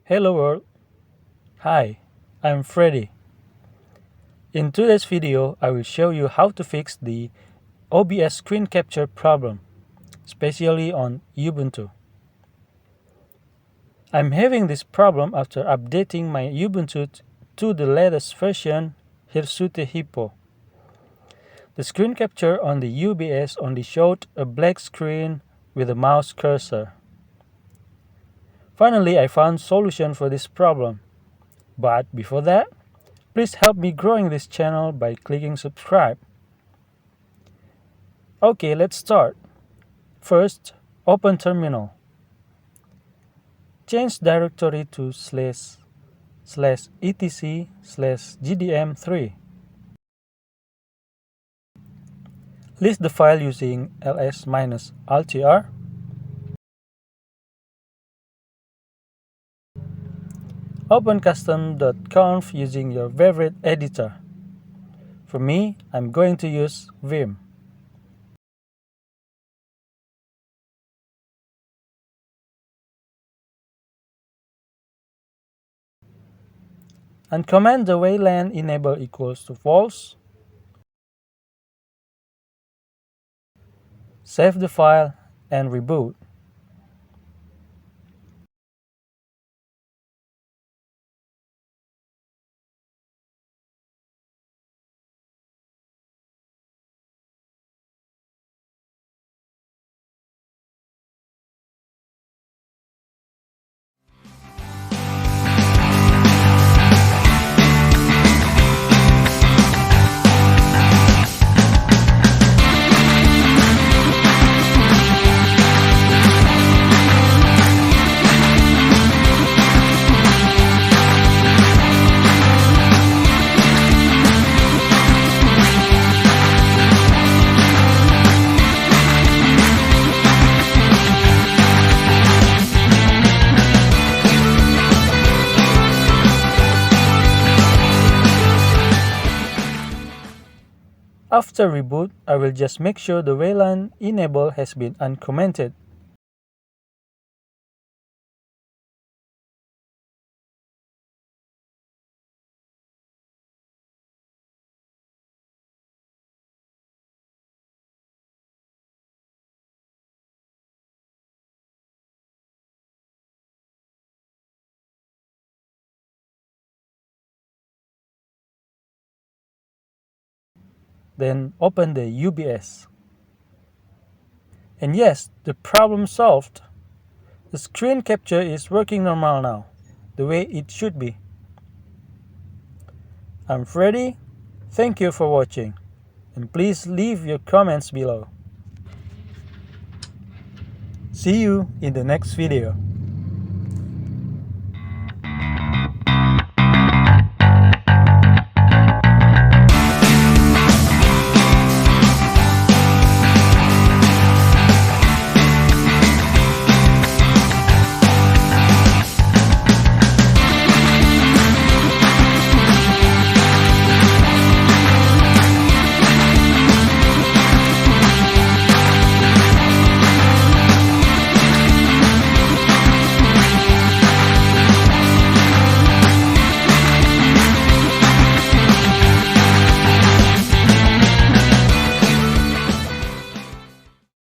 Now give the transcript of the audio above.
Hello world. Hi, I'm Fredy. In today's video, I will show you how to fix the OBS Screen Capture Problem, especially on Ubuntu. I'm having this problem after updating my Ubuntu to the latest version, Hirsute Hippo. The screen capture on the OBS only showed a black screen with a mouse cursor. Finally, I found solution for this problem. But before that, please help me growing this channel by clicking subscribe. Okay, let's start. First, open terminal. Change directory to /etc/gdm3. List the file using ls-altr. Open custom.conf using your favorite editor. For me, I'm going to use Vim. And command the WLAN enable equals to false. Save the file and reboot. After reboot, I will just make sure the WLAN enable has been uncommented. Then open the OBS. And yes, the problem solved. The screen capture is working normal now, the way it should be. I'm Fredy. Thank you for watching. And please leave your comments below. See you in the next video.